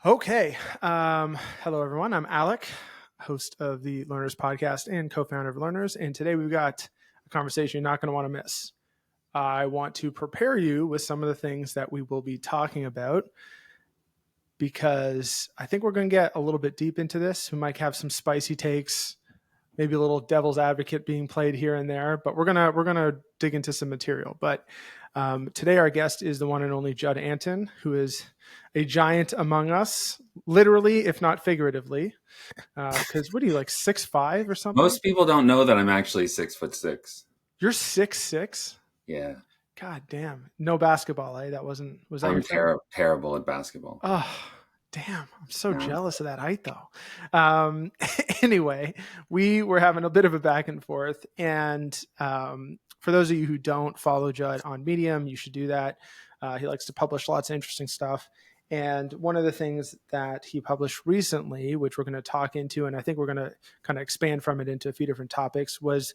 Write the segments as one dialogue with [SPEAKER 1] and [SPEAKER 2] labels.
[SPEAKER 1] Okay. Hello, everyone. I'm Alec, host of the Learners Podcast and co-founder of Learners. And today we've got a conversation you're not going to want to miss. I want to prepare you with some of the things that we will be talking about because I think we're going to get a little bit deep into this. We might have some spicy takes, maybe a little devil's advocate being played here and there, but we're gonna dig into some material. But today our guest is the one and only Judd Antin, who is a giant among us, literally, if not figuratively. Because what are you, like 6'5" or something?
[SPEAKER 2] Most people don't know that I'm actually 6'6".
[SPEAKER 1] You're 6'6"?
[SPEAKER 2] Yeah.
[SPEAKER 1] God damn. No basketball, eh? Was that
[SPEAKER 2] I'm
[SPEAKER 1] your thing?
[SPEAKER 2] terrible at basketball.
[SPEAKER 1] Oh, damn. I'm so
[SPEAKER 2] Yeah.
[SPEAKER 1] jealous of that height, though. Anyway, we were having a bit of a back and forth. And for those of you who don't follow Judd on Medium, you should do that. He likes to publish lots of interesting stuff. And one of the things that he published recently, which we're going to talk into, and I think we're going to kind of expand from it into a few different topics, was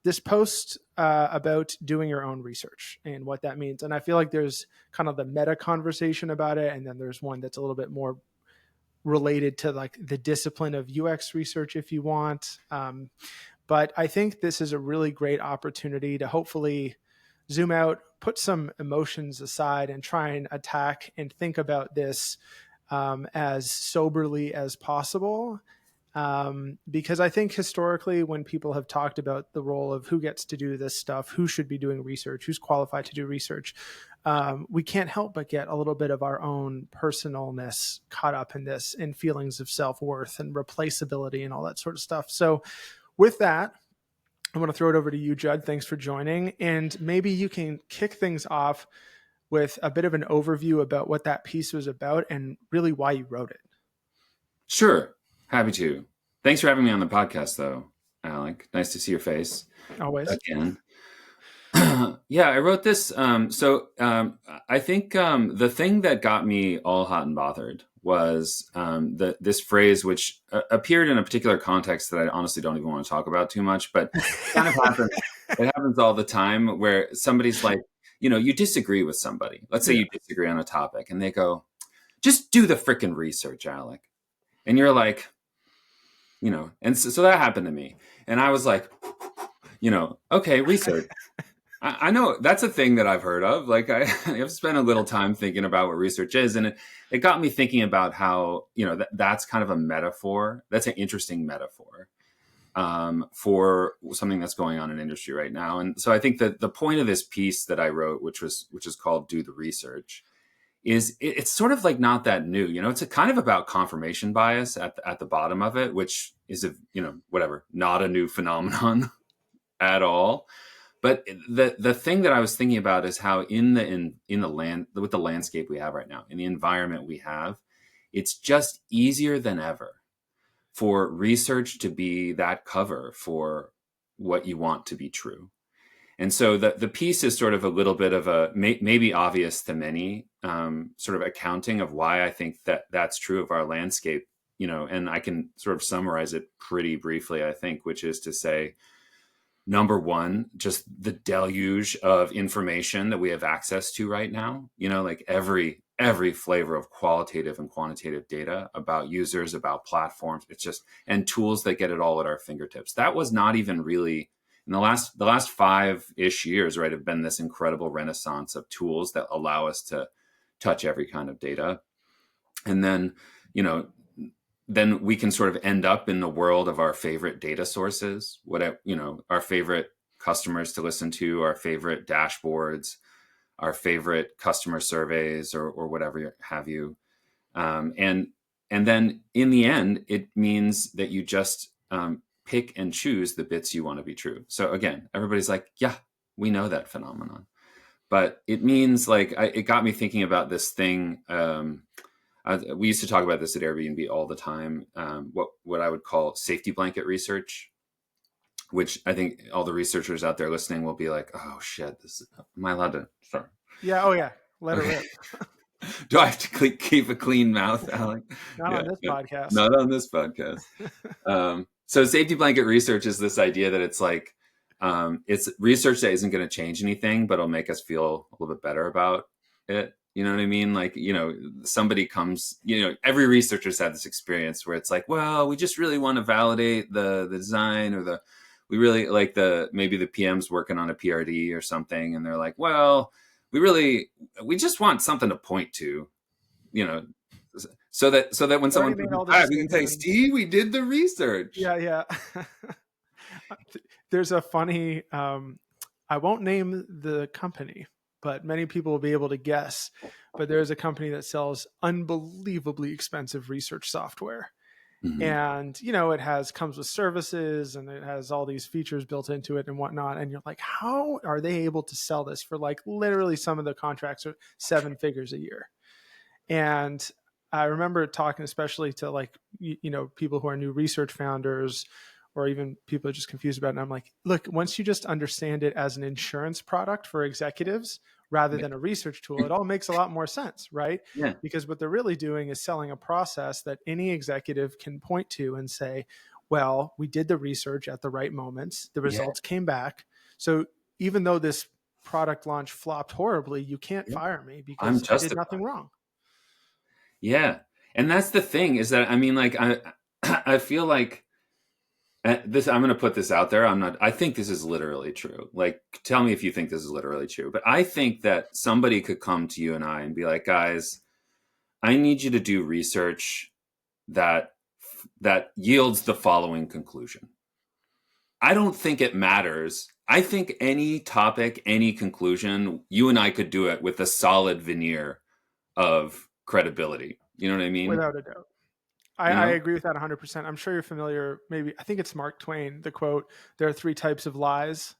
[SPEAKER 1] this post about doing your own research and what that means. And I feel like there's kind of the meta conversation about it. And then there's one that's a little bit more related to like the discipline of UX research, if you want. But I think this is a really great opportunity to hopefully zoom out, put some emotions aside, and try and attack and think about this as soberly as possible. Because I think historically, when people have talked about the role of who gets to do this stuff, who should be doing research, who's qualified to do research, we can't help but get a little bit of our own personalness caught up in this, and feelings of self-worth and replaceability and all that sort of stuff. So with that, I'm going to throw it over to you, Judd. Thanks for joining. And maybe you can kick things off with a bit of an overview about what that piece was about and really why you wrote it.
[SPEAKER 2] Sure. Happy to. Thanks for having me on the podcast, though, Alec. Nice to see your face.
[SPEAKER 1] Always.
[SPEAKER 2] Again. Yeah, I wrote this. I think the thing that got me all hot and bothered was this phrase, which appeared in a particular context that I honestly don't even want to talk about too much, but kind of happens. It happens all the time where somebody's like, you disagree with somebody. Let's say you disagree on a topic, and they go, "Just do the frickin' research, Alec." And you're like, and so that happened to me. And I was like, okay, research. I know that's a thing that I've heard of. Like I've spent a little time thinking about what research is. And it got me thinking about how, that's kind of a metaphor. That's an interesting metaphor for something that's going on in industry right now. And so I think that the point of this piece that I wrote, which is called Do the Research, is it's sort of like not that new. It's a kind of about confirmation bias at the bottom of it, which is not a new phenomenon at all. But the thing that I was thinking about is how in the landscape we have right now, in the environment we have, it's just easier than ever for research to be that cover for what you want to be true. And so the piece is sort of a little bit of a maybe obvious to many sort of accounting of why I think that that's true of our landscape, and I can sort of summarize it pretty briefly, I think, which is to say, number one, just the deluge of information that we have access to right now, like every flavor of qualitative and quantitative data about users, about platforms, and tools that get it all at our fingertips. That was not even really in the last 5-ish years, right, have been this incredible renaissance of tools that allow us to touch every kind of data. And then, then we can sort of end up in the world of our favorite data sources, our favorite customers to listen to, our favorite dashboards, our favorite customer surveys, or whatever have you. And then in the end, it means that you just pick and choose the bits you want to be true. So again, everybody's like, yeah, we know that phenomenon. But it means it got me thinking about this thing. We used to talk about this at Airbnb all the time, what I would call safety blanket research, which I think all the researchers out there listening will be like, oh shit, am I allowed to? Sorry.
[SPEAKER 1] Yeah. Oh yeah. Let her rip.
[SPEAKER 2] Do I have to keep a clean mouth, Alec?
[SPEAKER 1] Not on this podcast.
[SPEAKER 2] Not on this podcast. So safety blanket research is this idea that it's like, it's research that isn't going to change anything, but it'll make us feel a little bit better about it. You know what I mean? Like, somebody comes, every researcher's had this experience where it's like, well, we just really want to validate the design, or we really like maybe the PM's working on a PRD or something. And they're like, well, we just want something to point to, you know, so that when
[SPEAKER 1] We already
[SPEAKER 2] someone
[SPEAKER 1] made
[SPEAKER 2] pushes
[SPEAKER 1] all the
[SPEAKER 2] back, we can say,
[SPEAKER 1] decisions.
[SPEAKER 2] Steve, we did the research.
[SPEAKER 1] Yeah, yeah. There's a funny, I won't name the company, but many people will be able to guess. But there's a company that sells unbelievably expensive research software.
[SPEAKER 2] Hmm.
[SPEAKER 1] And, it comes with services and it has all these features built into it and whatnot. And you're like, how are they able to sell this for like literally some of the contracts are 7 figures a year? And I remember talking especially to like, people who are new research founders or even people just confused about it. And I'm like, look, once you just understand it as an insurance product for executives rather
[SPEAKER 2] Yeah.
[SPEAKER 1] than a research tool, it all makes a lot more sense, right?
[SPEAKER 2] Yeah.
[SPEAKER 1] Because what they're really doing is selling a process that any executive can point to and say, well, we did the research at the right moments, the
[SPEAKER 2] Yeah.
[SPEAKER 1] results came back. So even though this product launch flopped horribly, you can't
[SPEAKER 2] Yeah.
[SPEAKER 1] fire me
[SPEAKER 2] I'm
[SPEAKER 1] because I did
[SPEAKER 2] justified.
[SPEAKER 1] nothing wrong.
[SPEAKER 2] Yeah. And that's the thing, is that, I mean, like, I feel like, this, I'm going to put this out there. I think this is literally true. Like, tell me if you think this is literally true. But I think that somebody could come to you and I and be like, guys, I need you to do research that yields the following conclusion. I don't think it matters. I think any topic, any conclusion, you and I could do it with a solid veneer of credibility. You know what I mean?
[SPEAKER 1] Without a doubt.
[SPEAKER 2] You
[SPEAKER 1] I
[SPEAKER 2] know?
[SPEAKER 1] agree with that 100%. I'm sure you're familiar. Maybe I think it's Mark Twain, the quote, there are three types of lies,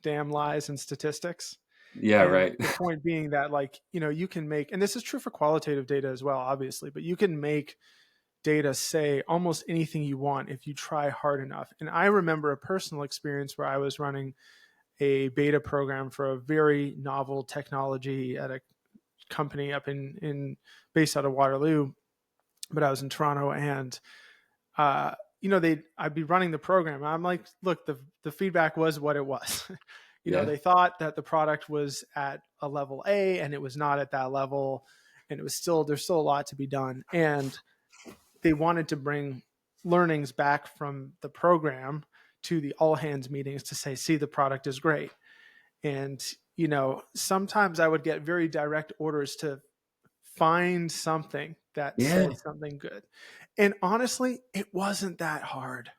[SPEAKER 1] damn lies, and statistics.
[SPEAKER 2] Yeah,
[SPEAKER 1] And
[SPEAKER 2] right.
[SPEAKER 1] the point being that, like, you can make, and this is true for qualitative data as well, obviously, but you can make data say almost anything you want if you try hard enough. And I remember a personal experience where I was running a beta program for a very novel technology at a company up in based out of Waterloo, but I was in Toronto, and I'd be running the program. I'm like, look, the feedback was what it was.
[SPEAKER 2] Yeah.
[SPEAKER 1] They thought that the product was at a level A and it was not at that level, and there's still a lot to be done. And they wanted to bring learnings back from the program to the all hands meetings to say, see, the product is great. And, sometimes I would get very direct orders to find something that
[SPEAKER 2] Yeah.
[SPEAKER 1] said something good. And honestly, it wasn't that hard.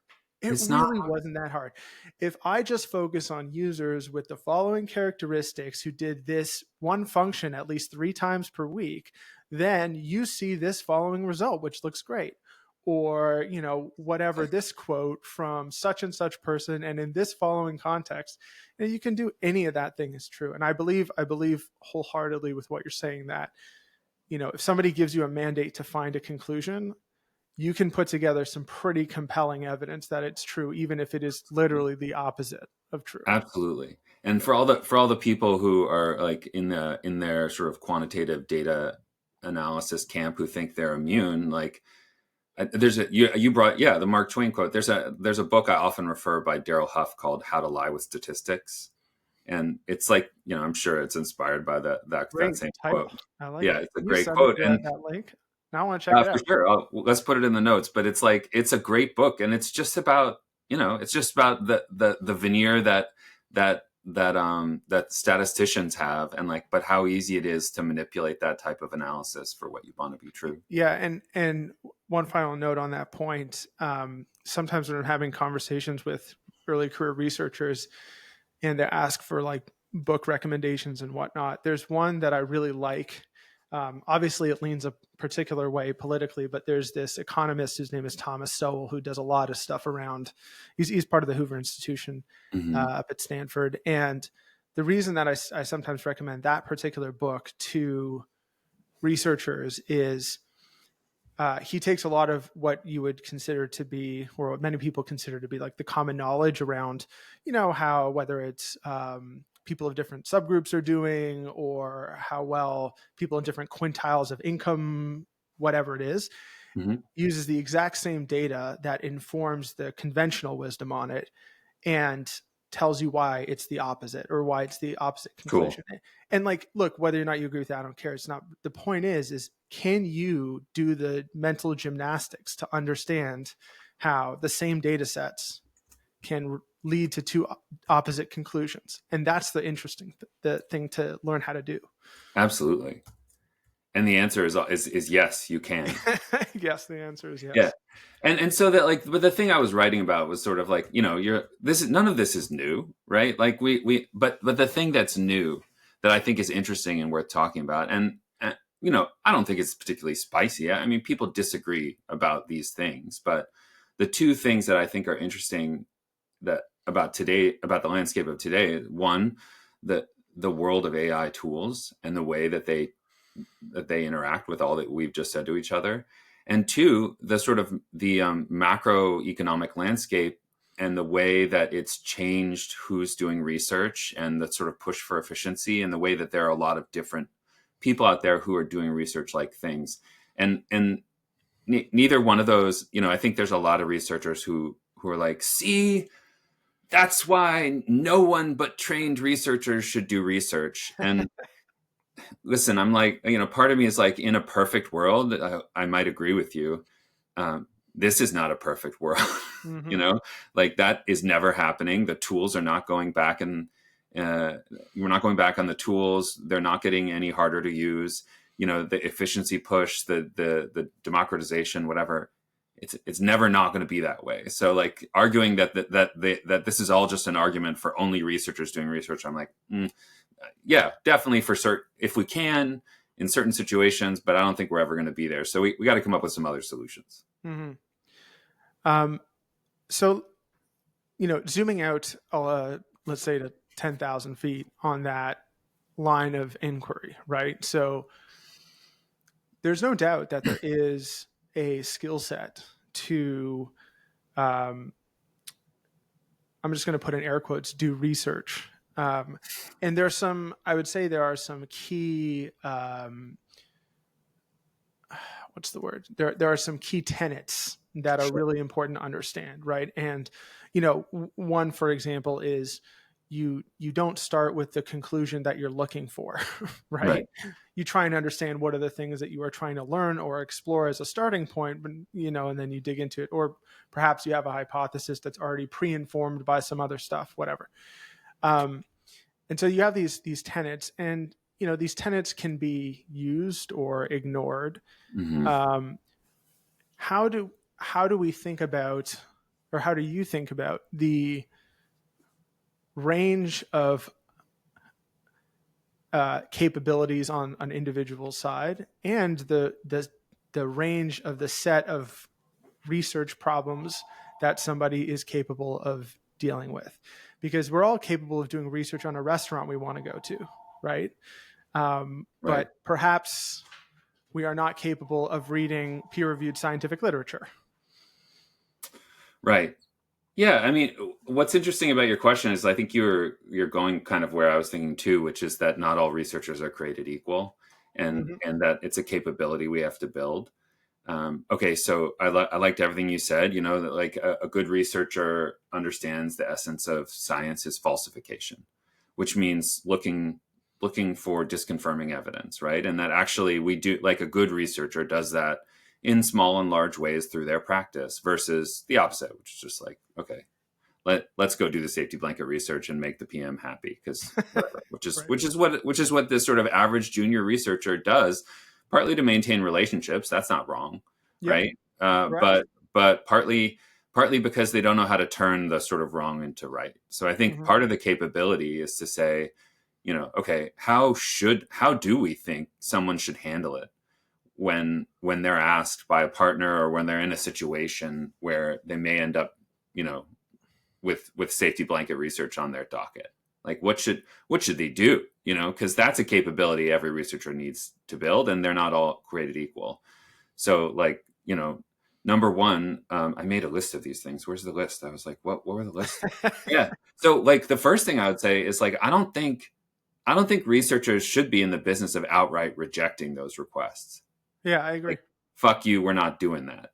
[SPEAKER 1] It
[SPEAKER 2] It's not.
[SPEAKER 1] really wasn't that hard. If I just focus on users with the following characteristics who did this one function at least 3 times per week, then you see this following result, which looks great. Or, whatever, this quote from such and such person, and in this following context, and you can do any of that thing is true. And I believe wholeheartedly with what you're saying that if somebody gives you a mandate to find a conclusion, you can put together some pretty compelling evidence that it's true, even if it is literally the opposite of true.
[SPEAKER 2] Absolutely. And for all the people who are like in their sort of quantitative data analysis camp who think they're immune, like, there's you brought, yeah, the Mark Twain quote. There's a book I often refer by Daryl Huff called How to Lie with Statistics, and it's like, I'm sure it's inspired by that
[SPEAKER 1] Great
[SPEAKER 2] same quote.
[SPEAKER 1] title. I like
[SPEAKER 2] Yeah,
[SPEAKER 1] it.
[SPEAKER 2] it's a
[SPEAKER 1] Can you
[SPEAKER 2] great
[SPEAKER 1] send me
[SPEAKER 2] quote. And
[SPEAKER 1] that link? Now I want to check it
[SPEAKER 2] for
[SPEAKER 1] out.
[SPEAKER 2] sure, let's put it in the notes. But it's like, it's a great book, and it's just about, the veneer that statisticians have, and like, but how easy it is to manipulate that type of analysis for what you want to be true.
[SPEAKER 1] Yeah, and one final note on that point. Sometimes when I'm having conversations with early career researchers, and they ask for like book recommendations and whatnot, there's one that I really like. Obviously, it leans a particular way politically, but there's this economist whose name is Thomas Sowell who does a lot of stuff around. He's part of the Hoover Institution
[SPEAKER 2] Hmm.
[SPEAKER 1] up at Stanford, and the reason that I sometimes recommend that particular book to researchers is he takes a lot of what you would consider to be, or what many people consider to be, like the common knowledge around, how whether it's people of different subgroups are doing, or how well people in different quintiles of income, whatever it is,
[SPEAKER 2] Hmm.
[SPEAKER 1] uses the exact same data that informs the conventional wisdom on it, and tells you why it's the opposite, or why it's the opposite
[SPEAKER 2] Cool.
[SPEAKER 1] conclusion. And like, look, whether or not you agree with that, I don't care. It's not, the point is can you do the mental gymnastics to understand how the same data sets can lead to two opposite conclusions? And that's the interesting the thing to learn how to do.
[SPEAKER 2] Absolutely. And the answer is yes, you can.
[SPEAKER 1] Yes, the answer is
[SPEAKER 2] Yeah.
[SPEAKER 1] yes.
[SPEAKER 2] And so that, like, but the thing I was writing about was sort of like, none of this is new, right? Like but the thing that's new that I think is interesting and worth talking about, and I don't think it's particularly spicy. I mean, people disagree about these things, but the two things that I think are interesting that about today, about the landscape of today, one, the world of AI tools and the way that they interact with all that we've just said to each other, and two, the sort of the macroeconomic landscape and the way that it's changed who's doing research, and the sort of push for efficiency, and the way that there are a lot of different people out there who are doing research like things, and neither one of those, I think there's a lot of researchers who are like, see, that's why no one but trained researchers should do research. And listen, I'm like, part of me is like, in a perfect world, I might agree with you. This is not a perfect world.
[SPEAKER 1] Mm-hmm.
[SPEAKER 2] Like, that is never happening. The tools are not going back, and we're not going back on the tools. They're not getting any harder to use. The efficiency push, the democratization, whatever. It's never not going to be that way. So, like, arguing that this is all just an argument for only researchers doing research, I'm like, yeah, definitely for certain, if we can, in certain situations, but I don't think we're ever going to be there. So we got to come up with some other solutions.
[SPEAKER 1] Mm-hmm. So, zooming out, let's say to 10,000 feet on that line of inquiry, right? So there's no doubt that there is a skill set to, I'm just going to put in air quotes, do research. And I would say there are some key, what's the word? There are some key tenets that are really important to understand, right? And, one, for example, is you don't start with the conclusion that you're looking for, right?
[SPEAKER 2] Right.
[SPEAKER 1] You try and understand what are the things that you are trying to learn or explore as a starting point, but, and then you dig into it. Or perhaps you have a hypothesis that's already pre-informed by some other stuff, whatever. And so you have these tenets, and these tenets can be used or ignored.
[SPEAKER 2] Mm-hmm.
[SPEAKER 1] How do we think about, or how do you think about the range of capabilities on an individual side, and the range of the set of research problems that somebody is capable of dealing with? Because we're all capable of doing research on a restaurant we want to go to, right?
[SPEAKER 2] Right.
[SPEAKER 1] But perhaps we are not capable of reading peer-reviewed scientific literature.
[SPEAKER 2] Right. Yeah. I mean, what's interesting about your question is, I think you're going kind of where I was thinking too, which is that not all researchers are created equal, and
[SPEAKER 1] Mm-hmm.
[SPEAKER 2] and that it's a capability we have to build. Okay, so I liked everything you said. That, like, a good researcher understands the essence of science is falsification, which means looking for disconfirming evidence, right? And that actually we do, like, a good researcher does that in small and large ways through their practice, versus the opposite, which is just like, okay, let's go do the safety blanket research and make the PM happy, because whatever,
[SPEAKER 1] Right.
[SPEAKER 2] which is what this sort of average junior researcher does, partly to maintain relationships. That's not wrong,
[SPEAKER 1] Yep.
[SPEAKER 2] right?
[SPEAKER 1] Correct.
[SPEAKER 2] But partly because they don't know how to turn the sort of wrong into right. So I think
[SPEAKER 1] Mm-hmm.
[SPEAKER 2] part of the capability is to say, okay, how do we think someone should handle it when they're asked by a partner, or when they're in a situation where they may end up, with safety blanket research on their docket? Like, what should they do? Because that's a capability every researcher needs to build, and they're not all created equal. So, like, number one, I made a list of these things. Where's the list? I was like, what were the list? Yeah. So, like, the first thing I would say is, like, I don't think researchers should be in the business of outright rejecting those requests.
[SPEAKER 1] Yeah, I agree.
[SPEAKER 2] Like, fuck you, we're not doing that.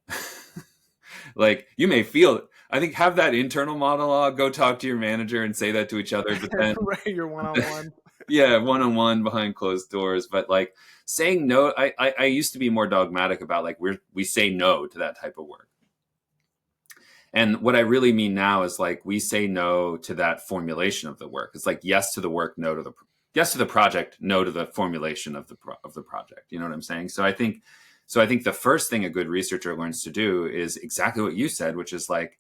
[SPEAKER 2] Like, you may feel, I think have that internal monologue, go talk to your manager and say that to each other. But then,
[SPEAKER 1] Right, you're one-on-one.
[SPEAKER 2] yeah, one on one behind closed doors. But like saying no, I used to be more dogmatic about like we say no to that type of work. And what I really mean now is like we say no to that formulation of the work. It's like yes to the work, no to the yes to the project, no to the formulation of the project. You know what I'm saying? So I think the first thing a good researcher learns to do is exactly what you said, which is like,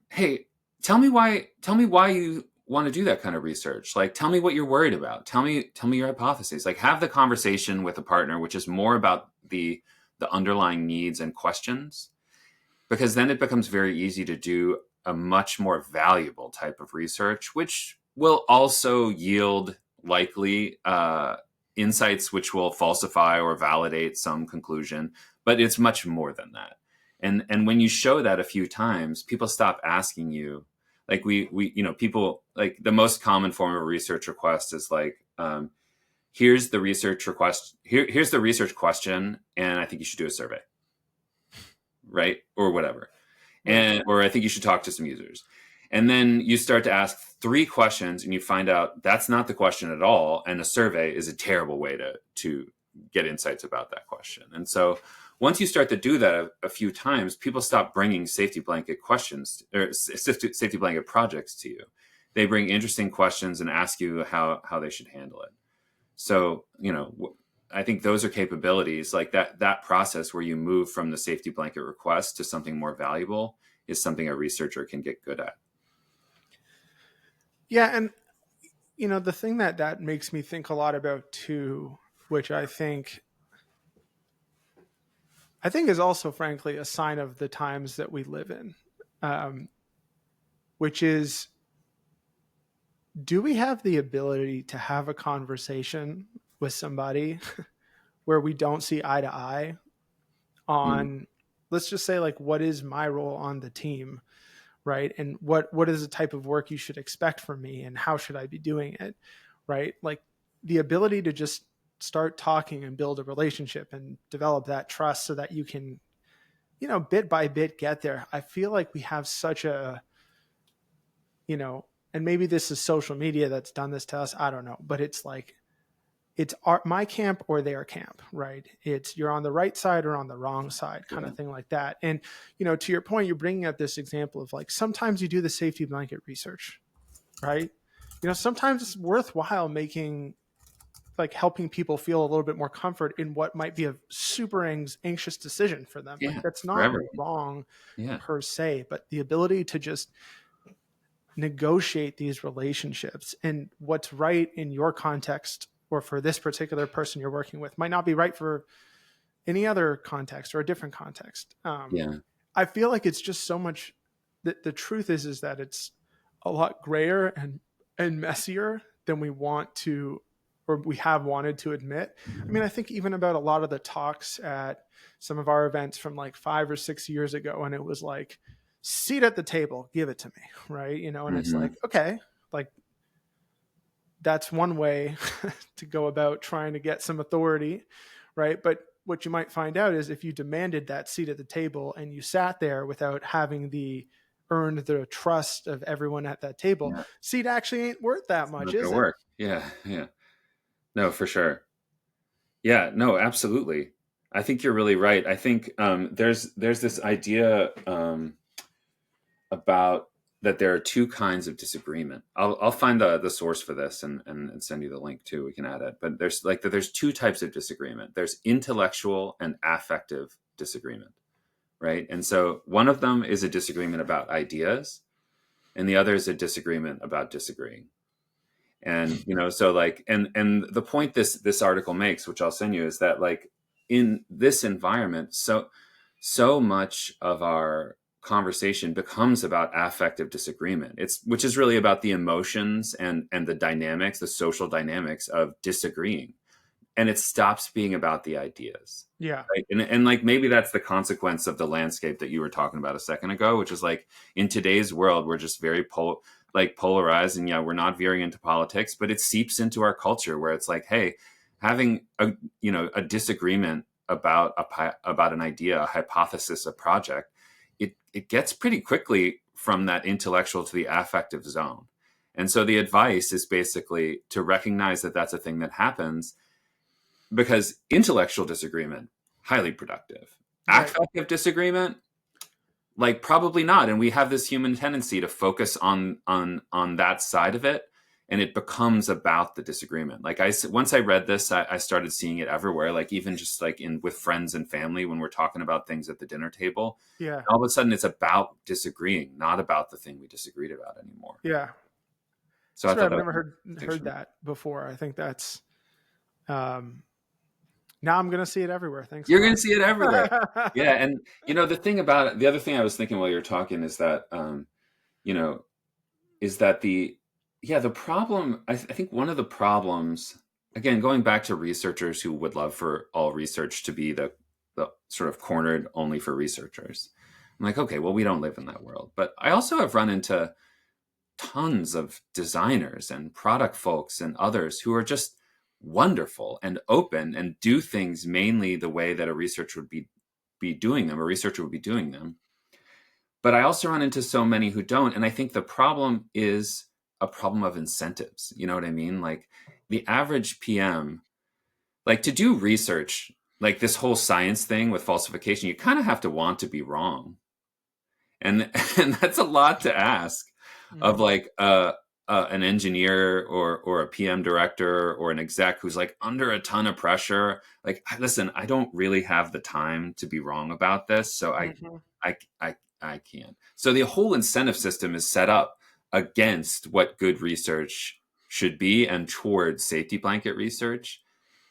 [SPEAKER 2] hey, tell me why you want to do that kind of research. Like, tell me what you're worried about. Tell me your hypotheses. Like, have the conversation with a partner, which is more about the underlying needs and questions, because then it becomes very easy to do a much more valuable type of research, which will also yield likely insights which will falsify or validate some conclusion, but it's much more than that. And when you show that a few times, people stop asking you. Like people, like the most common form of a research request is like, here's the research request. Here's the research question, and I think you should do a survey, right, or whatever, and or I think you should talk to some users. And then you start to ask 3 questions and you find out that's not the question at all. And a survey is a terrible way to get insights about that question. And so once you start to do that a few times, people stop bringing safety blanket questions or safety blanket projects to you. They bring interesting questions and ask you how they should handle it. So, I think those are capabilities like that process where you move from the safety blanket request to something more valuable is something a researcher can get good at.
[SPEAKER 1] Yeah, and the thing that makes me think a lot about too, which I think is also frankly a sign of the times that we live in, which is, do we have the ability to have a conversation with somebody where we don't see eye to eye on, let's just say, like, what is my role on the team, right? And what is the type of work you should expect from me, and how should I be doing it, right? Like the ability to just start talking and build a relationship and develop that trust so that you can, bit by bit get there. I feel like we have such a, and maybe this is social media that's done this to us, I don't know, but it's like, it's my camp or their camp, right? It's you're on the right side or on the wrong side, kind of thing like that. And, to your point, you're bringing up this example of like, sometimes you do the safety blanket research, right? Sometimes it's worthwhile helping people feel a little bit more comfort in what might be a super anxious decision for them.
[SPEAKER 2] Yeah,
[SPEAKER 1] Like that's
[SPEAKER 2] for
[SPEAKER 1] not
[SPEAKER 2] everyone.
[SPEAKER 1] wrong
[SPEAKER 2] Yeah.
[SPEAKER 1] per se, but the ability to just negotiate these relationships and what's right in your context or for this particular person you're working with might not be right for any other context or a different context.
[SPEAKER 2] Yeah.
[SPEAKER 1] I feel like it's just so much. The truth is that it's a lot grayer and messier than we want to, or we have wanted to admit. I mean, I think even about a lot of the talks at some of our events from like 5 or 6 years ago, and it was like, seat at the table, give it to me, right? And it's like, okay, like that's one way to go about trying to get some authority, right? But what you might find out is if you demanded that seat at the table and you sat there without having earned the trust of everyone at that table,
[SPEAKER 2] Yeah.
[SPEAKER 1] seat actually ain't worth that much,
[SPEAKER 2] Not
[SPEAKER 1] is
[SPEAKER 2] gonna
[SPEAKER 1] it?
[SPEAKER 2] work. Yeah. Yeah. No, for sure. Yeah. No, absolutely. I think you're really right. I think there's this idea about that there are 2 kinds of disagreement. I'll find the source for this and send you the link too. We can add it. But there's 2 types of disagreement. There's intellectual and affective disagreement, right? And so one of them is a disagreement about ideas, and the other is a disagreement about disagreeing. And so like and the point this article makes, which I'll send you, is that like in this environment, so much of our conversation becomes about affective disagreement. Which is really about the emotions and the dynamics, the social dynamics of disagreeing, and it stops being about the ideas.
[SPEAKER 1] Yeah.
[SPEAKER 2] Right? And like maybe that's the consequence of the landscape that you were talking about a second ago, which is like in today's world we're just very polarized, and yeah, we're not veering into politics, but it seeps into our culture where it's like, hey, having a disagreement about an idea, a hypothesis, a project, it gets pretty quickly from that intellectual to the affective zone. And so the advice is basically to recognize that that's a thing that happens, because intellectual disagreement, highly productive.
[SPEAKER 1] Right.
[SPEAKER 2] Affective disagreement, like probably not. And we have this human tendency to focus on that side of it, and it becomes about the disagreement. Like once I read this, I started seeing it everywhere, like even just like in with friends and family when we're talking about things at the dinner table.
[SPEAKER 1] Yeah.
[SPEAKER 2] All of a sudden it's about disagreeing, not about the thing we disagreed about anymore.
[SPEAKER 1] Yeah.
[SPEAKER 2] So I
[SPEAKER 1] That's right.
[SPEAKER 2] thought
[SPEAKER 1] I've
[SPEAKER 2] that
[SPEAKER 1] never
[SPEAKER 2] was
[SPEAKER 1] heard
[SPEAKER 2] distinction.
[SPEAKER 1] that before. I think that's um now I'm gonna see it everywhere. Thanks a
[SPEAKER 2] You're going
[SPEAKER 1] lot.
[SPEAKER 2] to see it everywhere. Yeah. And, the thing about it, the other thing I was thinking while you were talking is that, you know, is that the problem, I think one of the problems, again, going back to researchers who would love for all research to be the sort of cornered only for researchers. I'm like, okay, well, we don't live in that world. But I also have run into tons of designers and product folks and others who are just wonderful and open and do things mainly the way that a researcher would be doing them, a researcher would be doing them. But I also run into so many who don't. And I think the problem is a problem of incentives. You know what I mean? Like the average PM, like to do research, like this whole science thing with falsification, you kind of have to want to be wrong. And and that's a lot to ask of
[SPEAKER 1] Mhm.
[SPEAKER 2] like an engineer or a PM director or an exec who's like under a ton of pressure. Like, listen, I don't really have the time to be wrong about this, so
[SPEAKER 1] Mhm.
[SPEAKER 2] I I I can't. So the whole incentive system is set up against what good research should be and towards safety blanket research.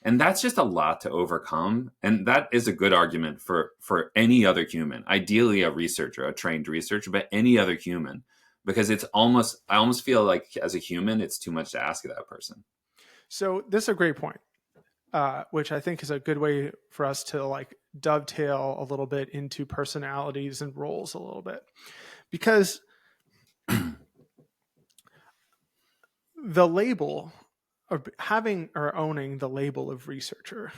[SPEAKER 2] And that's just a lot to overcome. And that is a good argument for any other human, ideally a researcher, a trained researcher, but any other human, because I almost feel like as a human, it's too much to ask of that person.
[SPEAKER 1] So this is a great point, which I think is a good way for us to like dovetail a little bit into personalities and roles a little bit, because the label or having or owning the label of researcher,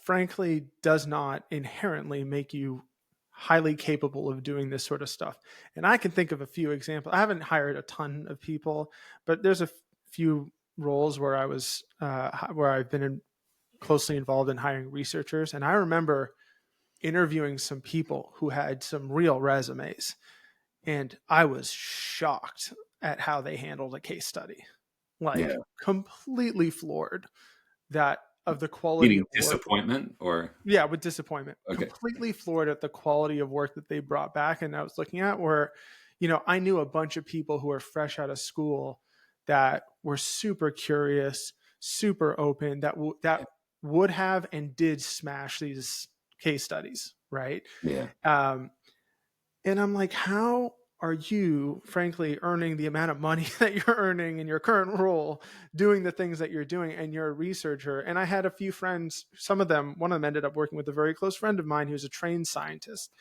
[SPEAKER 1] frankly, does not inherently make you highly capable of doing this sort of stuff. And I can think of a few examples. I haven't hired a ton of people, but there's a few roles where where I've been closely involved in hiring researchers, and I remember interviewing some people who had some real resumes, and I was shocked at how they handled a case study. Like
[SPEAKER 2] Yeah.
[SPEAKER 1] completely floored that of the quality
[SPEAKER 2] Meaning
[SPEAKER 1] of work.
[SPEAKER 2] disappointment or,
[SPEAKER 1] Yeah, with disappointment.
[SPEAKER 2] okay.
[SPEAKER 1] Completely floored at the quality of work that they brought back. And I was looking at where, I knew a bunch of people who were fresh out of school that were super curious, super open, that
[SPEAKER 2] Yeah.
[SPEAKER 1] would have and did smash these case studies, right?
[SPEAKER 2] Yeah.
[SPEAKER 1] Um, and I'm like, how are you, frankly, earning the amount of money that you're earning in your current role, doing the things that you're doing, and you're a researcher? And I had a few friends, one of them ended up working with a very close friend of mine who's a trained scientist.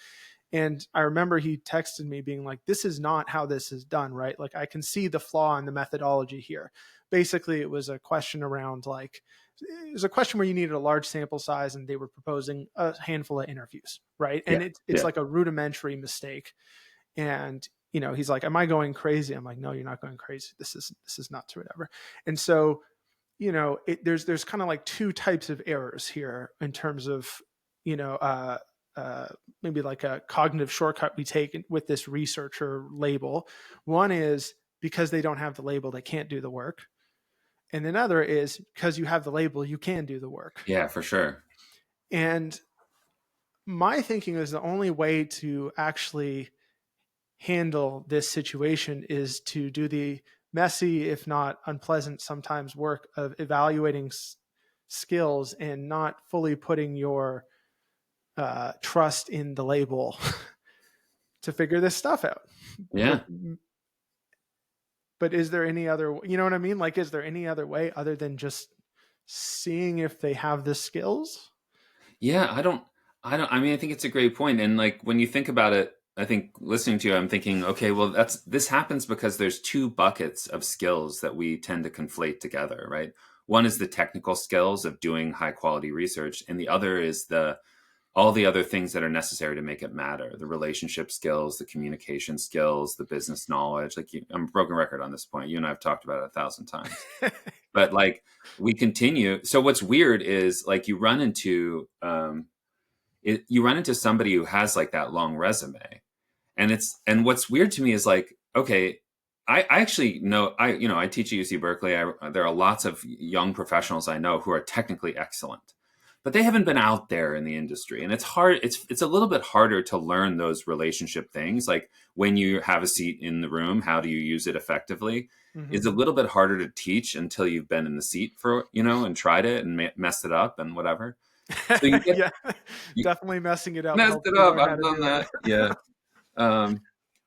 [SPEAKER 1] And I remember he texted me being like, this is not how this is done, right? Like, I can see the flaw in the methodology here. Basically, it was a question around like, it was a question where you needed a large sample size and they were proposing a handful of interviews, right?
[SPEAKER 2] Yeah.
[SPEAKER 1] And it's
[SPEAKER 2] Yeah.
[SPEAKER 1] like a rudimentary mistake. And, he's like, am I going crazy? I'm like, no, you're not going crazy. This is nuts or whatever. And so, there's kind of like two types of errors here in terms of, you know, uh, maybe like a cognitive shortcut we take with this researcher label. One is because they don't have the label, they can't do the work. And another is because you have the label, you can do the work.
[SPEAKER 2] Yeah, for sure.
[SPEAKER 1] And my thinking is the only way to actually handle this situation is to do the messy, if not unpleasant sometimes, work of evaluating skills and not fully putting your trust in the label to figure this stuff out.
[SPEAKER 2] Yeah.
[SPEAKER 1] But is there any other, you know what I mean? Like, is there any other way other than just seeing if they have the skills?
[SPEAKER 2] Yeah, I mean, I think it's a great point. And like when you think about it, I think listening to you, I'm thinking, okay, well, this happens because there's two buckets of skills that we tend to conflate together, right? One is the technical skills of doing high quality research, and the other is the all the other things that are necessary to make it matter, the relationship skills, the communication skills, the business knowledge. Like I'm a broken record on this point. You and I have talked about it 1,000 times, but like we continue. So what's weird is like you run into somebody who has like that long resume, and what's weird to me is like, okay, I actually know, I teach at UC Berkeley. There are lots of young professionals I know who are technically excellent, but they haven't been out there in the industry, and it's hard. It's a little bit harder to learn those relationship things, like when you have a seat in the room, how do you use it effectively?
[SPEAKER 1] Hmm.
[SPEAKER 2] Is a little bit harder to teach until you've been in the seat for and tried it and messed it up and whatever. So
[SPEAKER 1] Yeah,
[SPEAKER 2] you
[SPEAKER 1] definitely messing it up
[SPEAKER 2] messed
[SPEAKER 1] helps
[SPEAKER 2] it
[SPEAKER 1] you
[SPEAKER 2] up.
[SPEAKER 1] learn how
[SPEAKER 2] I've
[SPEAKER 1] to
[SPEAKER 2] done
[SPEAKER 1] do it.
[SPEAKER 2] that. Yeah.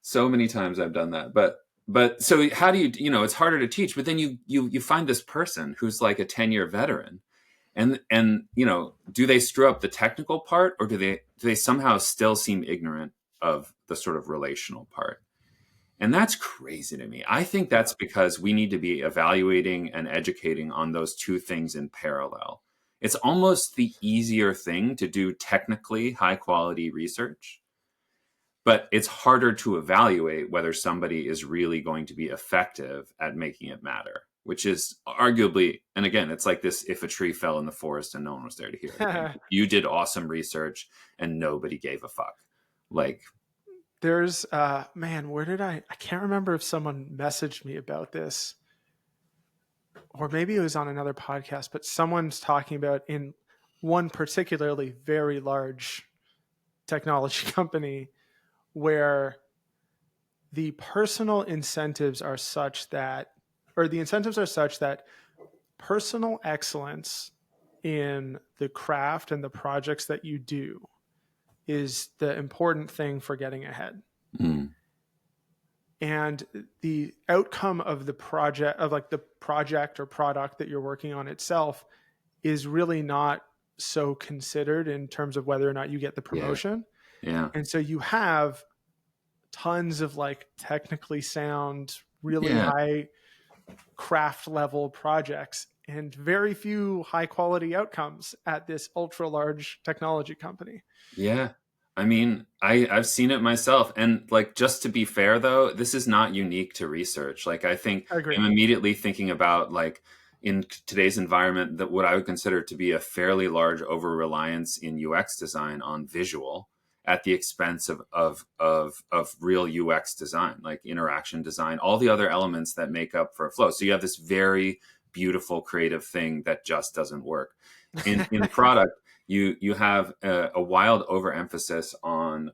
[SPEAKER 2] So many times I've done that, but so how do it's harder to teach, but then you find this person who's like a 10-year veteran, and do they screw up the technical part, or do they somehow still seem ignorant of the sort of relational part? And that's crazy to me. I think
[SPEAKER 1] Yeah.
[SPEAKER 2] that's because we need to be evaluating and educating on those two things in parallel. It's almost the easier thing to do technically high quality research, but it's harder to evaluate whether somebody is really going to be effective at making it matter, which is arguably, and again, it's like this: if a tree fell in the forest and no one was there to hear it again, you did awesome research and nobody gave a fuck. Like,
[SPEAKER 1] There's man, where did I can't remember if someone messaged me about this, or maybe it was on another podcast, but someone's talking about in one particularly very large technology company where the personal incentives are such that, or the incentives are such that personal excellence in the craft and the projects that you do is the important thing for getting ahead.
[SPEAKER 2] mm,
[SPEAKER 1] And the outcome of the project, of like the project or product that you're working on itself, is really not so considered in terms of whether or not you get the
[SPEAKER 2] yeah,
[SPEAKER 1] promotion.
[SPEAKER 2] yeah,
[SPEAKER 1] And so you have tons of like technically sound, really
[SPEAKER 2] yeah.
[SPEAKER 1] high craft level projects and very few high quality outcomes at this ultra large technology company.
[SPEAKER 2] Yeah. I mean, I've seen it myself. And like, just to be fair though, this is not unique to research. Like, I think
[SPEAKER 1] I agree.
[SPEAKER 2] I'm immediately thinking about like in today's environment, that what I would consider to be a fairly large over reliance in UX design on visual at the expense of real UX design, like interaction design, all the other elements that make up for a flow. So you have this very beautiful creative thing that just doesn't work in product. You have a wild overemphasis on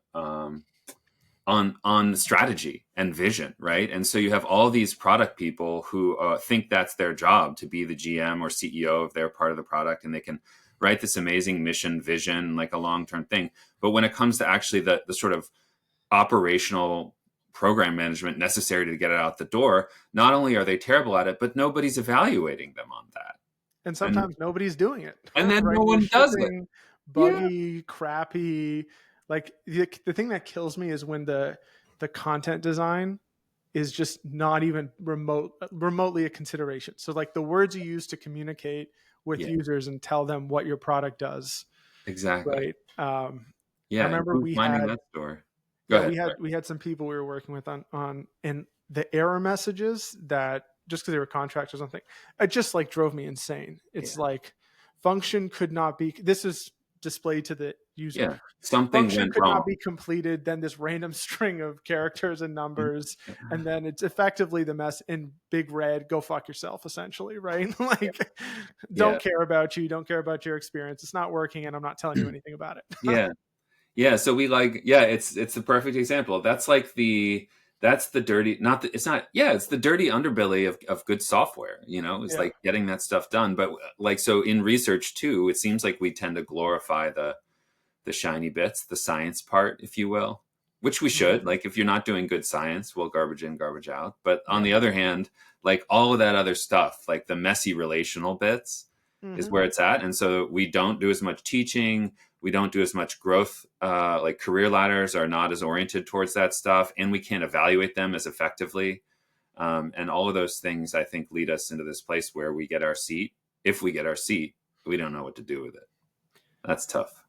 [SPEAKER 2] strategy and vision, right? And so you have all these product people who think that's their job, to be the GM or CEO of their part of the product, and they can write this amazing mission vision, like a long-term thing. But when it comes to actually the sort of operational program management necessary to get it out the door, not only are they terrible at it, but nobody's evaluating them on that.
[SPEAKER 1] And
[SPEAKER 2] And
[SPEAKER 1] sometimes nobody's doing it,
[SPEAKER 2] and then
[SPEAKER 1] right?
[SPEAKER 2] no
[SPEAKER 1] You're
[SPEAKER 2] one does it.
[SPEAKER 1] shipping
[SPEAKER 2] Yeah.
[SPEAKER 1] buggy, crappy. Like the thing that kills me is when the content design is just not even remotely a consideration. So like the words you use to communicate with
[SPEAKER 2] Yeah,
[SPEAKER 1] users and tell them what your product does,
[SPEAKER 2] exactly.
[SPEAKER 1] right? I
[SPEAKER 2] Yeah, and
[SPEAKER 1] remember
[SPEAKER 2] who's minding that store? Go
[SPEAKER 1] yeah,
[SPEAKER 2] ahead.
[SPEAKER 1] we had some people we were working with on and the error messages that just because they were contracts or something, it just like drove me insane. It's
[SPEAKER 2] Yeah,
[SPEAKER 1] like function could not be, this is displayed to the user.
[SPEAKER 2] yeah. Something
[SPEAKER 1] Function
[SPEAKER 2] went
[SPEAKER 1] could not
[SPEAKER 2] wrong.
[SPEAKER 1] be completed, then this random string of characters and
[SPEAKER 2] Yeah,
[SPEAKER 1] numbers, and then it's effectively the mess in big red, go fuck yourself, essentially, right? Like,
[SPEAKER 2] yeah,
[SPEAKER 1] don't care about you, don't care about your experience. It's not working, and I'm not telling you anything about it.
[SPEAKER 2] yeah, yeah. So we like, yeah, it's the perfect example. That's the dirty, not the, it's not, yeah, it's the dirty underbelly of good software. Is
[SPEAKER 1] Yeah.
[SPEAKER 2] like getting that stuff done. But like, so in research too, it seems like we tend to glorify the shiny bits, the science part, if you will, which we
[SPEAKER 1] Mhm.
[SPEAKER 2] should. Like, if you're not doing good science, well, garbage in, garbage out. But on
[SPEAKER 1] Yeah.
[SPEAKER 2] the other hand, like all of that other stuff, like the messy relational bits, is
[SPEAKER 1] Hmm.
[SPEAKER 2] where it's at. And so we don't do as much teaching. We don't do as much growth. Like career ladders are not as oriented towards that stuff, and we can't evaluate them as effectively. And all of those things, I think, lead us into this place where we get our seat. If we get our seat, we don't know what to do with it. That's tough.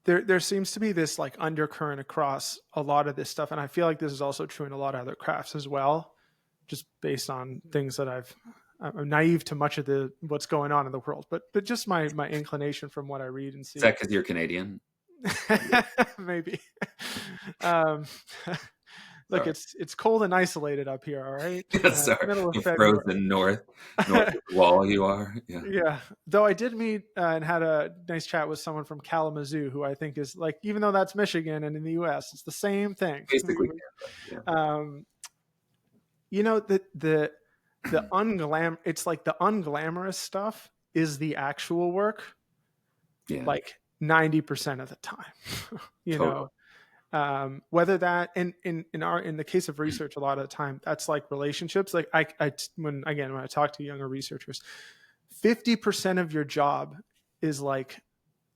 [SPEAKER 1] there seems to be this like undercurrent across a lot of this stuff, and I feel like this is also true in a lot of other crafts as well, just based on things that I'm naive to much of the what's going on in the world, but just my inclination from what I read and
[SPEAKER 2] Is
[SPEAKER 1] see.
[SPEAKER 2] that because you're Canadian?
[SPEAKER 1] Maybe. um, Look,
[SPEAKER 2] Sorry.
[SPEAKER 1] it's cold and isolated up here. All right,
[SPEAKER 2] Sorry.
[SPEAKER 1] middle of
[SPEAKER 2] The
[SPEAKER 1] February.
[SPEAKER 2] frozen north of the wall you are. Yeah.
[SPEAKER 1] Yeah, though I did meet and had a nice chat with someone from Kalamazoo, who I think is like, even though that's Michigan and in the U.S., it's the same thing.
[SPEAKER 2] Basically, yeah.
[SPEAKER 1] Um, the it's like the unglamorous stuff is the actual work,
[SPEAKER 2] Yeah.
[SPEAKER 1] like 90% of the time. you
[SPEAKER 2] Totally.
[SPEAKER 1] know, whether that in the case of research, a lot of the time that's like relationships. Like when I talk to younger researchers, 50% of your job is like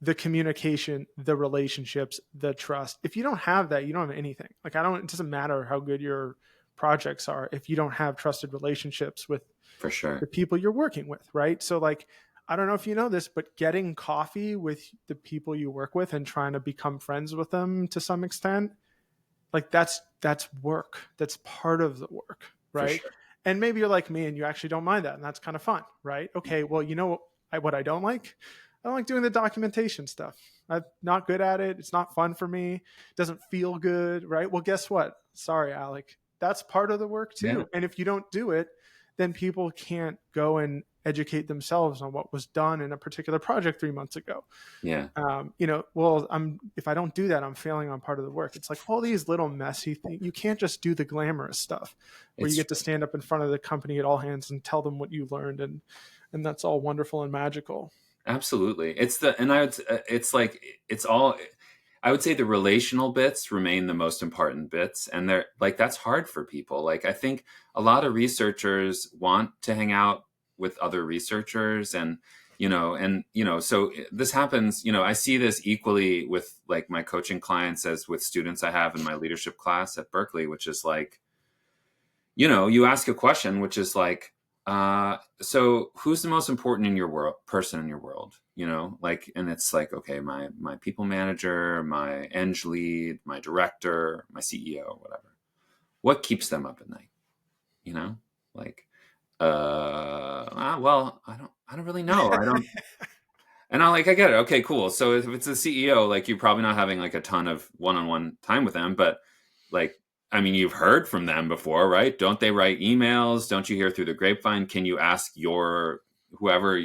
[SPEAKER 1] the communication, the relationships, the trust. If you don't have that, you don't have anything. Like, it doesn't matter how good your projects are if you don't have trusted relationships with
[SPEAKER 2] For
[SPEAKER 1] the
[SPEAKER 2] sure.
[SPEAKER 1] people you're working with, right? So like, I don't know if you know this, but getting coffee with the people you work with and trying to become friends with them to some extent, like that's work. That's part of the work,
[SPEAKER 2] For
[SPEAKER 1] right?
[SPEAKER 2] sure.
[SPEAKER 1] And maybe you're like me and you actually don't mind that, and that's kind of fun, right? Okay, well, what I don't like? I don't like doing the documentation stuff. I'm not good at it. It's not fun for me. It doesn't feel good, right? Well, guess what? Sorry, Alec. That's part of the work
[SPEAKER 2] Yeah.
[SPEAKER 1] too. And if you don't do it, then people can't go and educate themselves on what was done in a particular project 3 months ago.
[SPEAKER 2] Yeah.
[SPEAKER 1] Well, if I don't do that, I'm failing on part of the work. It's like all these little messy things. You can't just do the glamorous stuff where you
[SPEAKER 2] It's
[SPEAKER 1] get to stand up in front of the company at all hands and tell them what you learned, and that's all wonderful and magical.
[SPEAKER 2] absolutely. It's like, it's all, I would say the relational bits remain the most important bits. And they're like, that's hard for people. Like, I think a lot of researchers want to hang out with other researchers so this happens, I see this equally with like my coaching clients as with students I have in my leadership class at Berkeley, which is like, you ask a question, which is like, so who's the most important in your world person in your world? Like, and it's like, okay, my people manager, my eng lead, my director, my CEO, whatever. What keeps them up at night? You know, like, well, I don't really know. I don't, and I get it. Okay, cool. So if it's the CEO, like, you're probably not having like a ton of one-on-one time with them, but like, I mean, you've heard from them before, right? Don't they write emails? Don't you hear through the grapevine? Can you ask your whoever,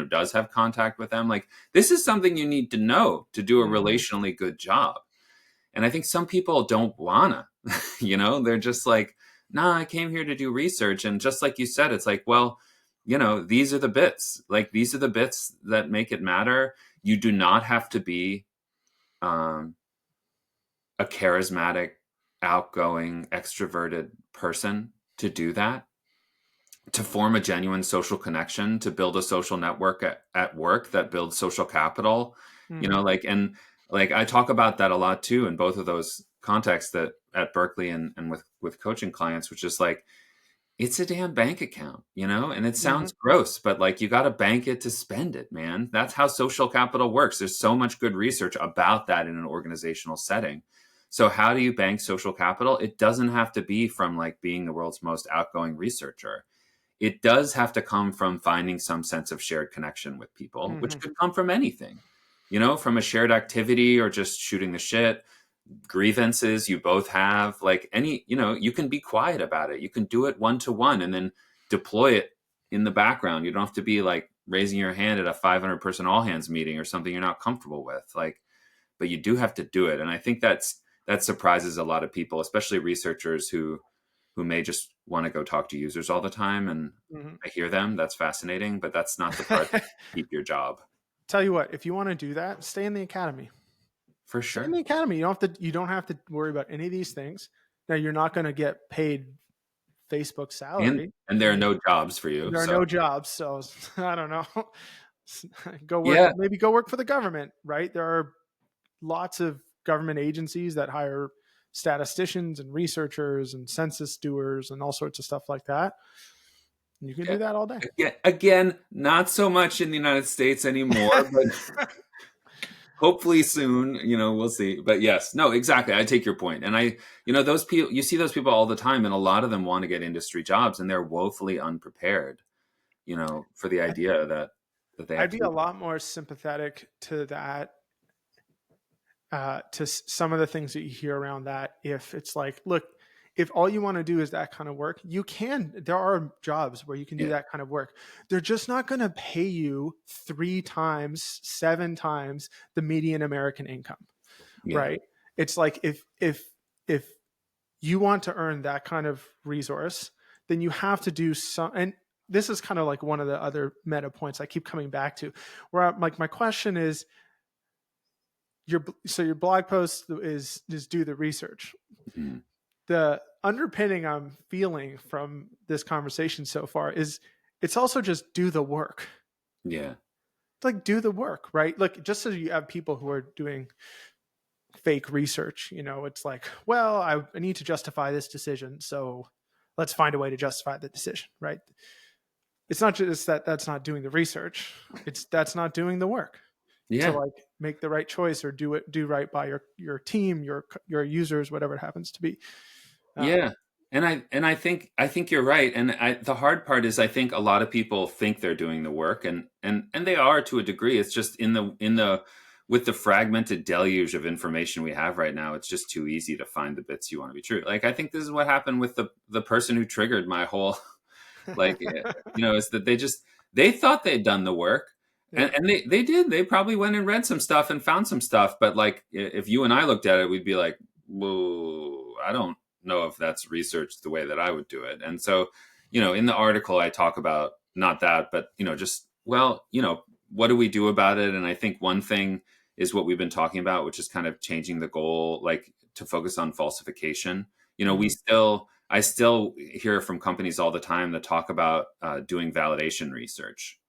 [SPEAKER 2] does have contact with them? Like, this is something you need to know to do a
[SPEAKER 1] Mm-hmm.
[SPEAKER 2] relationally good job. And I think some people don't wanna, they're just like, nah, I came here to do research. And just like you said, it's like, well, these are the bits. Like, these are the bits that make it matter. You do not have to be um, a charismatic, outgoing, extroverted person to do that, to form a genuine social connection, to build a social network at work that builds social capital,
[SPEAKER 1] Mm-hmm.
[SPEAKER 2] and like, I talk about that a lot too in both of those contexts, that at Berkeley and with coaching clients, which is like, it's a damn bank account, and it
[SPEAKER 1] Mm-hmm.
[SPEAKER 2] sounds gross, but like, you got to bank it to spend it, man. That's how social capital works. There's so much good research about that in an organizational setting. So how do you bank social capital? It doesn't have to be from like being the world's most outgoing researcher. It does have to come from finding some sense of shared connection with people, which
[SPEAKER 1] Mm-hmm.
[SPEAKER 2] could come from anything, from a shared activity or just shooting the shit, grievances you both have, like, you can be quiet about it. You can do it one to one and then deploy it in the background. You don't have to be like raising your hand at a 500-person all hands meeting or something you're not comfortable with. Like, but you do have to do it. And I think that surprises a lot of people, especially researchers who may just want to go talk to users all the time. And
[SPEAKER 1] Mm-hmm.
[SPEAKER 2] I hear them. That's fascinating, but that's not the part that keep your job.
[SPEAKER 1] Tell you what, if you want to do that, stay in the academy.
[SPEAKER 2] For
[SPEAKER 1] Stay in
[SPEAKER 2] sure.
[SPEAKER 1] the academy. You don't have to worry about any of these things. Now, you're not going to get paid Facebook
[SPEAKER 2] And
[SPEAKER 1] salary.
[SPEAKER 2] there are no jobs for you.
[SPEAKER 1] There are
[SPEAKER 2] So
[SPEAKER 1] no jobs, so I don't know.
[SPEAKER 2] yeah,
[SPEAKER 1] Go work for the government, right? There are lots of government agencies that hire statisticians and researchers and census doers and all sorts of stuff like that. You can
[SPEAKER 2] yeah.
[SPEAKER 1] do that all day.
[SPEAKER 2] Again, not so much in the United States anymore, but hopefully soon, we'll see. But yes, no, exactly. I take your point. And those people, you see those people all the time, and a lot of them want to get industry jobs, and they're woefully unprepared, for the
[SPEAKER 1] I-
[SPEAKER 2] idea that they have
[SPEAKER 1] I'd
[SPEAKER 2] to
[SPEAKER 1] be a
[SPEAKER 2] do.
[SPEAKER 1] lot more sympathetic to that, some of the things that you hear around that. If it's like, look, if all you want to do is that kind of work, there are jobs where you can do
[SPEAKER 2] Yeah.
[SPEAKER 1] that kind of work. They're just not going to pay you 3 times, 7 times the median American income,
[SPEAKER 2] Yeah.
[SPEAKER 1] right? It's like, if you want to earn that kind of resource, then you have to do some. And this is kind of like one of the other meta points I keep coming back to, where like my question is, your blog post is do the research.
[SPEAKER 2] Mhm.
[SPEAKER 1] The underpinning I'm feeling from this conversation so far is it's also just do the work.
[SPEAKER 2] Yeah.
[SPEAKER 1] Like, do the work, right? Look, just so you have people who are doing fake research, it's like, well, I need to justify this decision, so let's find a way to justify the decision, right? It's not just that's not doing the research, it's that's not doing the work to
[SPEAKER 2] Yeah.
[SPEAKER 1] like make the right choice or do right by your team, your users, whatever it happens to be.
[SPEAKER 2] Yeah.
[SPEAKER 1] um,
[SPEAKER 2] And I think you're right. And the hard part is I think a lot of people think they're doing the work, and they are to a degree. It's just in the with the fragmented deluge of information we have right now, it's just too easy to find the bits you want to be true. Like I think this is what happened with the person who triggered my whole like is that they thought they'd done the work, and,
[SPEAKER 1] yeah,
[SPEAKER 2] and they did. They probably went and read some stuff and found some stuff, but like if you and I looked at it, we'd be like, whoa, I don't know if that's research the way that I would do it. And so in the article I talk about not that, but just, well, what do we do about it? And I think one thing is what we've been talking about, which is kind of changing the goal, like to focus on falsification. We
[SPEAKER 1] hmm
[SPEAKER 2] still I still hear from companies all the time that talk about doing validation research,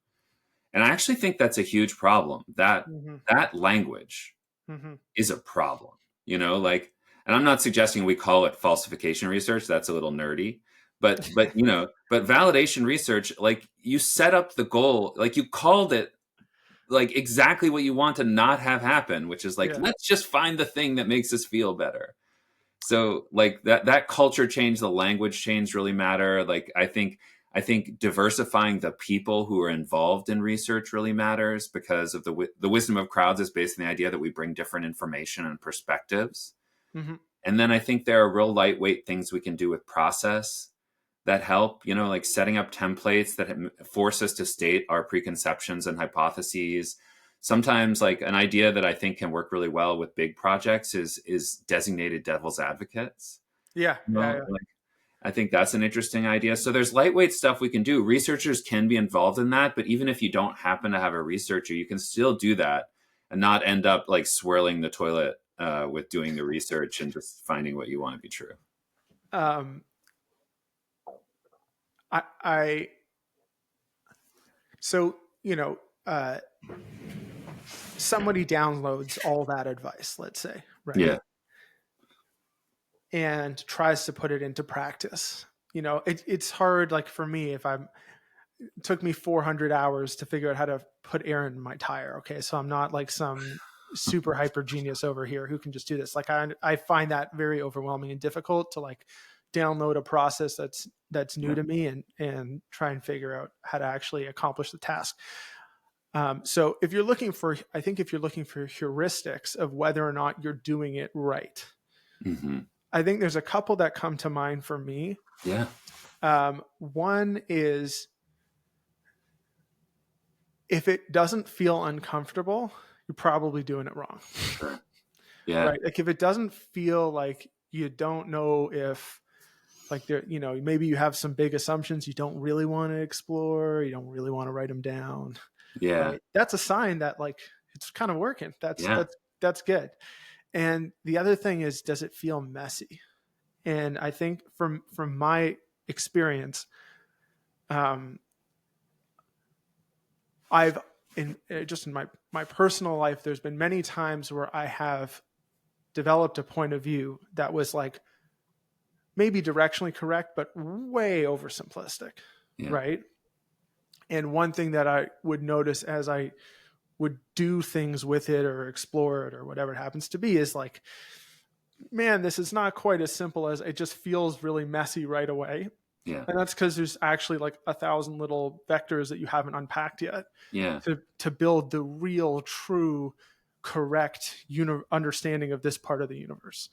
[SPEAKER 2] and I actually think that's a huge problem.
[SPEAKER 1] hmm
[SPEAKER 2] That language
[SPEAKER 1] hmm
[SPEAKER 2] is a problem. Like, and I'm not suggesting we call it falsification research. That's a little nerdy, but validation research, like you set up the goal, like you called it like exactly what you want to not have happen, which is like,
[SPEAKER 1] yeah.
[SPEAKER 2] let's just find the thing that makes us feel better. So like that culture change, the language change really matter. Like I think diversifying the people who are involved in research really matters, because of the wisdom of crowds is based on the idea that we bring different information and perspectives.
[SPEAKER 1] hmm
[SPEAKER 2] And then I think there are real lightweight things we can do with process that help, like setting up templates that force us to state our preconceptions and hypotheses. Sometimes like an idea that I think can work really well with big projects is designated devil's advocates.
[SPEAKER 1] yeah, yeah, yeah.
[SPEAKER 2] Like I think that's an interesting idea. So there's lightweight stuff we can do. Researchers can be involved in that, but even if you don't happen to have a researcher, you can still do that and not end up like swirling the toilet with doing the research and just finding what you want to be true.
[SPEAKER 1] um I so somebody downloads all that advice, let's say, right,
[SPEAKER 2] Yeah.
[SPEAKER 1] and tries to put it into practice. It's hard, like for me, if I'm it took me 400 hours to figure out how to put air in my tire. Okay, so I'm not like some super hyper genius over here who can just do this. Like I find that very overwhelming and difficult to like download a process that's new
[SPEAKER 2] Yeah.
[SPEAKER 1] to me and try and figure out how to actually accomplish the task. So if you're looking for, I think if you're looking for heuristics of whether or not you're doing it right,
[SPEAKER 2] Hmm.
[SPEAKER 1] I think there's a couple that come to mind for me.
[SPEAKER 2] Yeah.
[SPEAKER 1] One is, if it doesn't feel uncomfortable, you're probably doing it wrong,
[SPEAKER 2] Sure. Yeah.
[SPEAKER 1] right? Like if it doesn't feel like you don't know if like there, maybe you have some big assumptions you don't really want to explore, you don't really want to write them down,
[SPEAKER 2] Yeah.
[SPEAKER 1] right? That's a sign that like it's kind of working.
[SPEAKER 2] Yeah.
[SPEAKER 1] That's good. And the other thing is, does it feel messy? And I think from my experience, um, I've just in my personal life, there's been many times where I have developed a point of view that was like maybe directionally correct, but way oversimplistic,
[SPEAKER 2] Yeah.
[SPEAKER 1] right? And one thing that I would notice as I would do things with it or explore it or whatever it happens to be is like, man, this is not quite as simple as it just feels really messy right away.
[SPEAKER 2] Yeah.
[SPEAKER 1] And that's because there's actually like 1,000 little vectors that you haven't unpacked yet
[SPEAKER 2] Yeah.
[SPEAKER 1] to build the real, true, correct understanding of this part of the universe.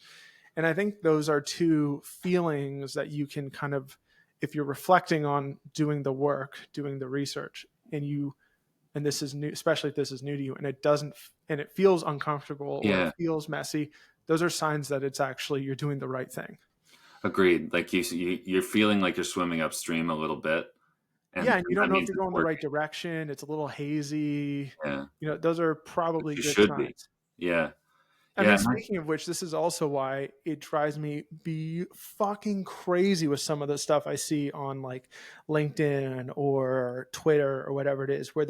[SPEAKER 1] And I think those are two feelings that you can kind of, if you're reflecting on doing the work, doing the research, and this is new, especially if this is new to you, and it feels uncomfortable or it
[SPEAKER 2] Yeah.
[SPEAKER 1] feels messy, those are signs that it's actually, you're doing the right thing.
[SPEAKER 2] Agreed. Like you're feeling like you're swimming upstream a little bit,
[SPEAKER 1] Yeah, and you
[SPEAKER 2] and
[SPEAKER 1] don't
[SPEAKER 2] that
[SPEAKER 1] know if
[SPEAKER 2] means
[SPEAKER 1] you're
[SPEAKER 2] it's
[SPEAKER 1] going the right
[SPEAKER 2] working.
[SPEAKER 1] direction. It's a little hazy.
[SPEAKER 2] Yeah.
[SPEAKER 1] Those are
[SPEAKER 2] But
[SPEAKER 1] probably
[SPEAKER 2] you
[SPEAKER 1] good
[SPEAKER 2] should be.
[SPEAKER 1] signs.
[SPEAKER 2] Yeah.
[SPEAKER 1] And
[SPEAKER 2] Yeah.
[SPEAKER 1] then speaking of which, this is also why it drives me be fucking crazy with some of the stuff I see on like LinkedIn or Twitter or whatever it is, where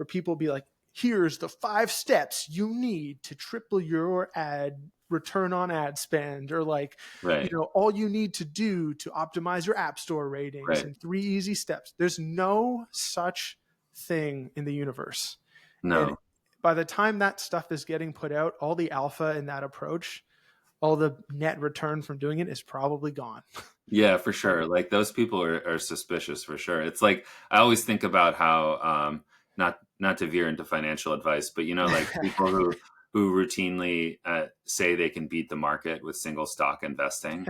[SPEAKER 1] people be like, here's the 5 steps you need to triple your ad return on ad spend, or like,
[SPEAKER 2] Right.
[SPEAKER 1] all you need to do to optimize your app store ratings
[SPEAKER 2] Right.
[SPEAKER 1] in 3 easy steps. There's no such thing in the universe. And
[SPEAKER 2] No.
[SPEAKER 1] by the time that stuff is getting put out, all the alpha in that approach, all the net return from doing it is probably gone.
[SPEAKER 2] Yeah, for
[SPEAKER 1] Like,
[SPEAKER 2] sure. Like those people are suspicious for sure. It's like I always think about how not to veer into financial advice, but like people who routinely say they can beat the market with single stock investing.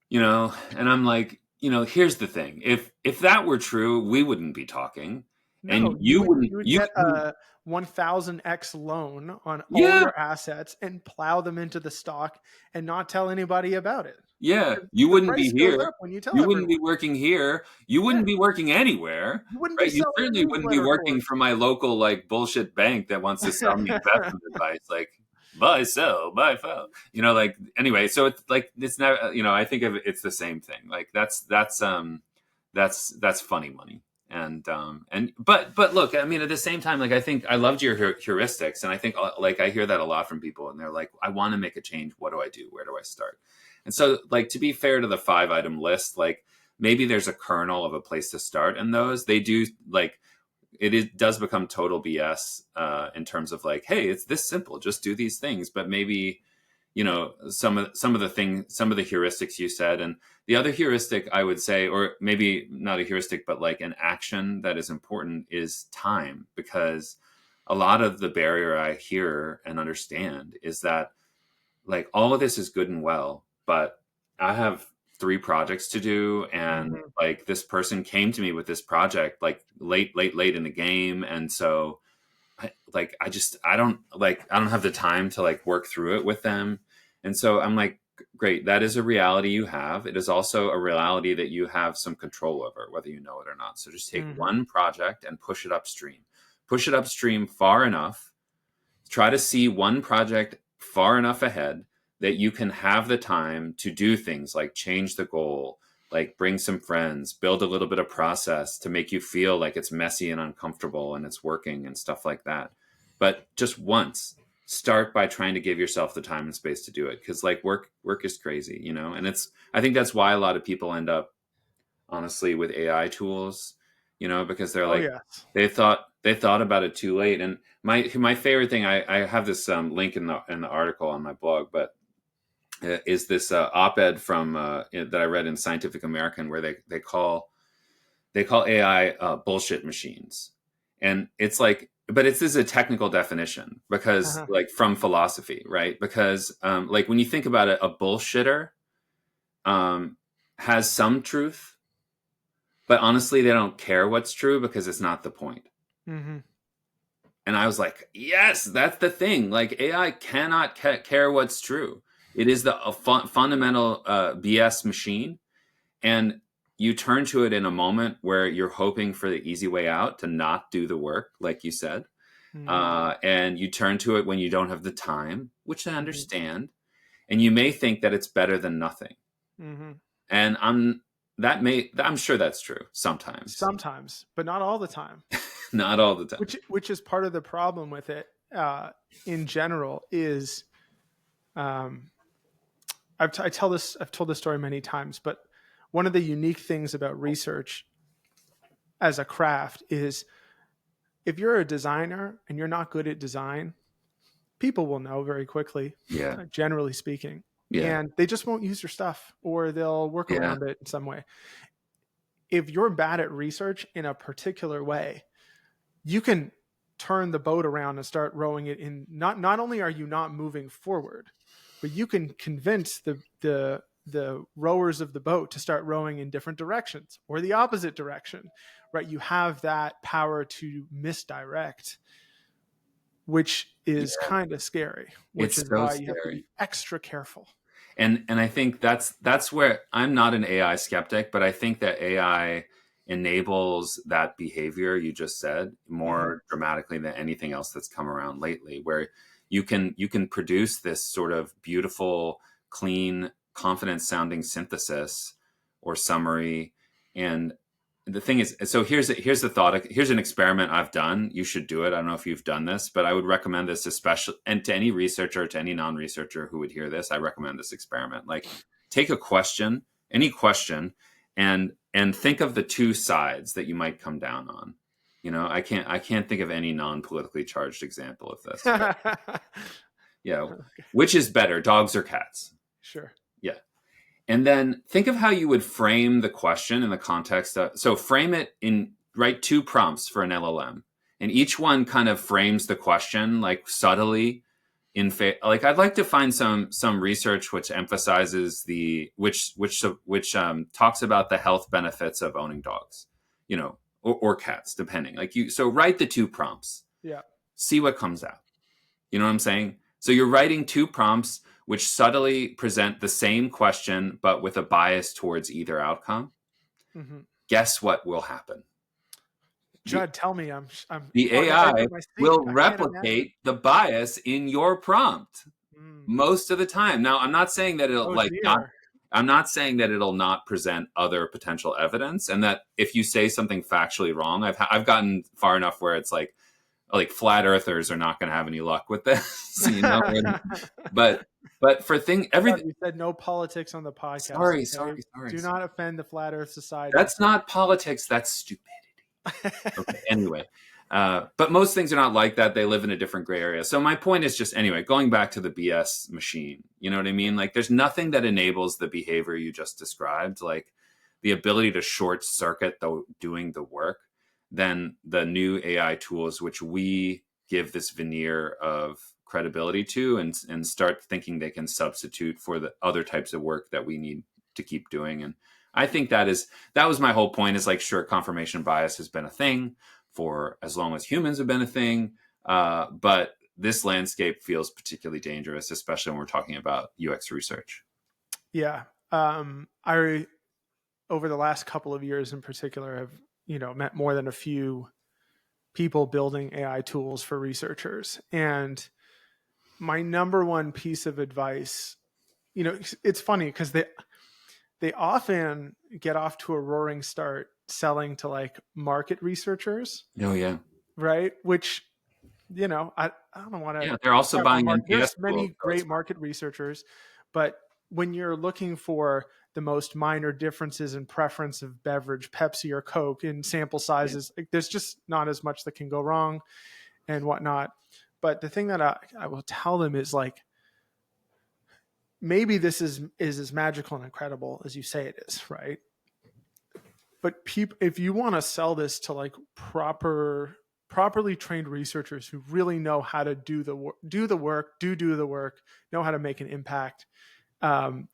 [SPEAKER 2] And I'm like, here's the thing. If that were true, we wouldn't be talking. And
[SPEAKER 1] no, you
[SPEAKER 2] you
[SPEAKER 1] would
[SPEAKER 2] wouldn't
[SPEAKER 1] you would
[SPEAKER 2] you
[SPEAKER 1] get a 1,000x loan on all
[SPEAKER 2] yeah,
[SPEAKER 1] your assets and plow them into the stock and not tell anybody about it.
[SPEAKER 2] yeah,
[SPEAKER 1] Because
[SPEAKER 2] you
[SPEAKER 1] the
[SPEAKER 2] wouldn't be
[SPEAKER 1] price goes
[SPEAKER 2] here.
[SPEAKER 1] up when you tell
[SPEAKER 2] You wouldn't
[SPEAKER 1] everyone.
[SPEAKER 2] be working here. You
[SPEAKER 1] Yeah,
[SPEAKER 2] wouldn't be working anywhere,
[SPEAKER 1] you wouldn't be
[SPEAKER 2] right? You
[SPEAKER 1] selling a
[SPEAKER 2] certainly wouldn't be
[SPEAKER 1] newsletter
[SPEAKER 2] working for
[SPEAKER 1] course.
[SPEAKER 2] my local like bullshit bank that wants to sell me investment advice, like buy, sell, buy, sell. Like anyway. So it's like it's not. I think of it's the same thing. Like that's funny money. But look, I mean, at the same time, like I think I loved your heuristics, and I think like I hear that a lot from people, and they're like, I want to make a change. What do I do? Where do I start? And so, like, to be fair to the 5-item list, like maybe there's a kernel of a place to start, and those they do like does become total BS in terms of like, hey, it's this simple, just do these things. But maybe some of the heuristics you said, and the other heuristic I would say, or maybe not a heuristic, but like an action that is important is time, because a lot of the barrier I hear and understand is that like all of this is good and well, but I have 3 projects to do, and
[SPEAKER 1] Mhm.
[SPEAKER 2] like this person came to me with this project like late in the game, and so I don't have the time to like work through it with them. And so I'm like, great, that is a reality you have. It is also a reality that you have some control over, whether you know it or not. So just take
[SPEAKER 1] Mhm.
[SPEAKER 2] one project and push it upstream. Push it upstream far enough. Try to see one project far enough ahead that you can have the time to do things like change the goal, like bring some friends, build a little bit of process to make you feel like it's messy and uncomfortable and it's working and stuff like that. But just once, start by trying to give yourself the time and space to do it, because like work is crazy, and I think that's why a lot of people end up honestly with AI tools, because they're
[SPEAKER 1] Oh
[SPEAKER 2] like
[SPEAKER 1] yes.
[SPEAKER 2] they thought about it too late. And my favorite thing, I have this link in the article on my blog, but is this op-ed from that I read in Scientific American, where they call AI bullshit machines, and it's like, but this is a technical definition because
[SPEAKER 1] Uh-huh.
[SPEAKER 2] like from philosophy, right? Because like when you think about it, a bullshitter um, has some truth, but honestly, they don't care what's true because it's not the point.
[SPEAKER 1] Mhm.
[SPEAKER 2] And I was like, yes, that's the thing. Like AI cannot care what's true. It is the fundamental BS machine. And you turn to it in a moment where you're hoping for the easy way out to not do the work, like you said.
[SPEAKER 1] Mhm.
[SPEAKER 2] And you turn to it when you don't have the time, which I
[SPEAKER 1] Mhm.
[SPEAKER 2] understand. And you may think that it's better than nothing.
[SPEAKER 1] Mhm.
[SPEAKER 2] And I'm sure that's true sometimes,
[SPEAKER 1] Sometimes, but not all the time.
[SPEAKER 2] not all the time.
[SPEAKER 1] Which is part of the problem with it in general is um, I've told this story many times, but one of the unique things about research as a craft is if you're a designer and you're not good at design, people will know very quickly,
[SPEAKER 2] Yeah.
[SPEAKER 1] generally speaking,
[SPEAKER 2] Yeah.
[SPEAKER 1] and they just won't use your stuff or they'll work
[SPEAKER 2] Yeah.
[SPEAKER 1] around it in some way. If you're bad at research in a particular way, you can turn the boat around and start rowing it in. Not only are you not moving forward, but you can convince the rowers of the boat to start rowing in different directions or the opposite direction, right? You have that power to misdirect, which is
[SPEAKER 2] Yeah.
[SPEAKER 1] kind of scary, which
[SPEAKER 2] It's
[SPEAKER 1] is
[SPEAKER 2] so
[SPEAKER 1] why you have to
[SPEAKER 2] scary.
[SPEAKER 1] be extra careful.
[SPEAKER 2] And I think that's where I'm not an AI skeptic, but I think that AI enables that behavior you just said
[SPEAKER 1] Mm-hmm.
[SPEAKER 2] more dramatically than anything else that's come around lately, where you can produce this sort of beautiful, clean, confident sounding synthesis or summary. And the thing is, so here's the thought. Here's an experiment I've done. You should do it. I don't know if you've done this, but I would recommend this, especially, and to any researcher, to any non-researcher who would hear this, I recommend this experiment. Like, take a question, any question, and think of the two sides that you might come down on. I can't think of any non-politically charged example of this, but yeah, which is better, dogs or cats?
[SPEAKER 1] Sure.
[SPEAKER 2] Yeah. And then think of how you would frame the question in the context of, so frame it in, write two prompts for an LLM. And each one kind of frames the question like subtly like I'd like to find some research which emphasizes which talks about the health benefits of owning dogs, or cats, depending. So write the two prompts,
[SPEAKER 1] Yeah.
[SPEAKER 2] see what comes out. You know what I'm saying? So you're writing two prompts which subtly present the same question, but with a bias towards either outcome.
[SPEAKER 1] Mm-hmm.
[SPEAKER 2] Guess what will happen? The,
[SPEAKER 1] Judd, tell me, I'm
[SPEAKER 2] the
[SPEAKER 1] on the edge
[SPEAKER 2] AI
[SPEAKER 1] of my seat.
[SPEAKER 2] will
[SPEAKER 1] I can't imagine.
[SPEAKER 2] replicate the bias in your prompt
[SPEAKER 1] Mm.
[SPEAKER 2] most of the time. Now, I'm not saying that it'll
[SPEAKER 1] Oh
[SPEAKER 2] like not.
[SPEAKER 1] dear.
[SPEAKER 2] I'm not saying that it'll not present other potential evidence, and that if you say something factually wrong, I've gotten far enough where it's like flat earthers are not going to have any luck with this, But for
[SPEAKER 1] Judd,
[SPEAKER 2] everything.
[SPEAKER 1] we said no politics on the podcast.
[SPEAKER 2] Sorry, sorry,
[SPEAKER 1] Okay,
[SPEAKER 2] sorry,
[SPEAKER 1] do
[SPEAKER 2] sorry.
[SPEAKER 1] not offend the Flat Earth Society.
[SPEAKER 2] That's not politics. That's stupidity. Okay. Anyway, but most things are not like that. They live in a different gray area. So my point is just, anyway, going back to the BS machine. You know what I mean? Like, there's nothing that enables the behavior you just described, like the ability to short circuit doing the work, than the new AI tools, which we give this veneer of credibility to, and start thinking they can substitute for the other types of work that we need to keep doing. And I think that was my whole point, is like, sure, confirmation bias has been a thing for as long as humans have been a thing. But this landscape feels particularly dangerous, especially when we're talking about UX research.
[SPEAKER 1] Yeah. I over the last couple of years in particular have met more than a few people building AI tools for researchers, and my number one piece of advice, it's funny because they often get off to a roaring start selling to like market researchers,
[SPEAKER 2] Oh yeah,
[SPEAKER 1] right? Which, I don't want to
[SPEAKER 2] yeah. They're also
[SPEAKER 1] start on
[SPEAKER 2] buying
[SPEAKER 1] market.
[SPEAKER 2] NPS
[SPEAKER 1] There's
[SPEAKER 2] tools,
[SPEAKER 1] many
[SPEAKER 2] so it's
[SPEAKER 1] great
[SPEAKER 2] fine.
[SPEAKER 1] market researchers, but when you're looking for the most minor differences in preference of beverage, Pepsi or Coke, in sample
[SPEAKER 2] Yeah.
[SPEAKER 1] sizes, like, there's just not as much that can go wrong and whatnot. But the thing that I will tell them is like, maybe this is as magical and incredible as you say it is, right? But if you want to sell this to like properly trained researchers who really know how to do the work, know how to make an impact, um,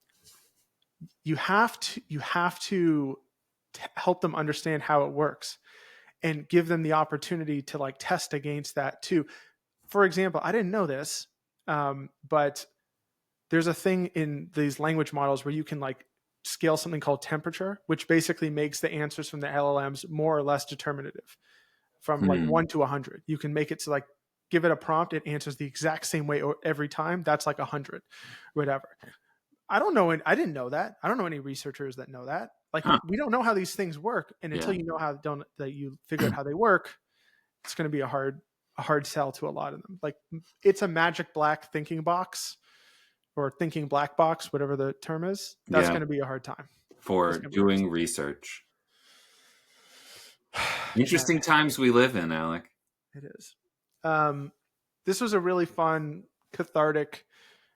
[SPEAKER 1] you have to help them understand how it works and give them the opportunity to like test against that too. For example, I didn't know this, but there's a thing in these language models where you can like scale something called temperature, which basically makes the answers from the LLMs more or less determinative from like
[SPEAKER 2] Hmm.
[SPEAKER 1] 1 to 100. You can make it so like, give it a prompt, it answers the exact same way every time. That's like 100, whatever. I don't know. I didn't know that. I don't know any researchers that know that. Like,
[SPEAKER 2] Huh.
[SPEAKER 1] we don't know how these things work, and until
[SPEAKER 2] Yeah.
[SPEAKER 1] you know that you figure out how they work, it's going to be a hard sell to a lot of them. Like, it's a magic black thinking box or thinking black box, whatever the term is. That's
[SPEAKER 2] Yeah.
[SPEAKER 1] going to be a hard time.
[SPEAKER 2] For
[SPEAKER 1] That's going to be a hard
[SPEAKER 2] doing research.
[SPEAKER 1] time. Judd,
[SPEAKER 2] Interesting times we live in, Alec.
[SPEAKER 1] It is. Um, this was a really fun, cathartic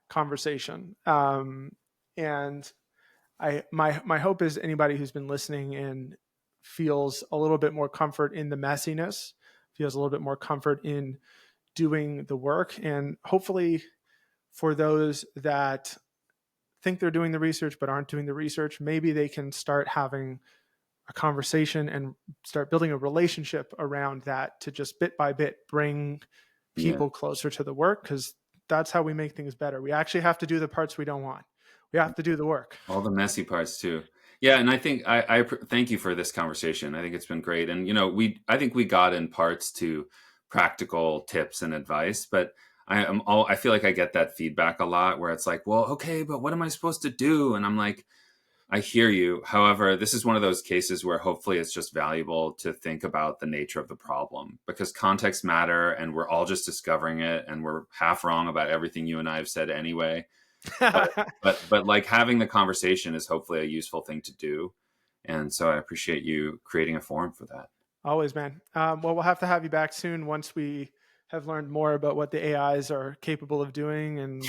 [SPEAKER 1] conversation. And my hope is anybody who's been listening and feels a little bit more comfort in the messiness, feels a little bit more comfort in doing the work, and hopefully for those that think they're doing the research but aren't doing the research, maybe they can start having a conversation and start building a relationship around that to just bit by bit bring
[SPEAKER 2] Yeah.
[SPEAKER 1] people closer to the work, because that's how we make things better. We actually have to do the parts we don't want. We have to do the work.
[SPEAKER 2] All the messy parts too. Yeah, and I think I thank you for this conversation. I think it's been great, and I think we got in parts to practical tips and advice, but I feel like I get that feedback a lot where it's like, well, okay, but what am I supposed to do? And I'm like, I hear you. However, this is one of those cases where hopefully it's just valuable to think about the nature of the problem, because context matter, and we're all just discovering it, and we're half wrong about everything you and I have said anyway. But like having the conversation is hopefully a useful thing to do, and so I appreciate you creating a forum for that.
[SPEAKER 1] Always, man. Well, we'll have to have you back soon once we have learned more about what the AIs are capable of doing, and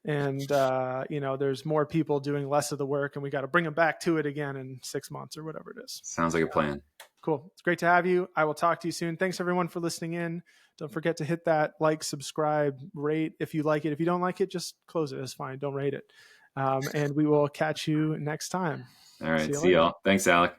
[SPEAKER 1] there's more people doing less of the work, and we got to bring them back to it again in 6 months or whatever it is.
[SPEAKER 2] Sounds like a plan.
[SPEAKER 1] Cool. It's great to have you. I will talk to you soon. Thanks everyone for listening in. Don't forget to hit that like, subscribe, rate if you like it. If you don't like it, just close it. It's fine. Don't rate it. And we will catch you next time.
[SPEAKER 2] All right.
[SPEAKER 1] See you
[SPEAKER 2] See
[SPEAKER 1] later.
[SPEAKER 2] y'all. Thanks, Alec.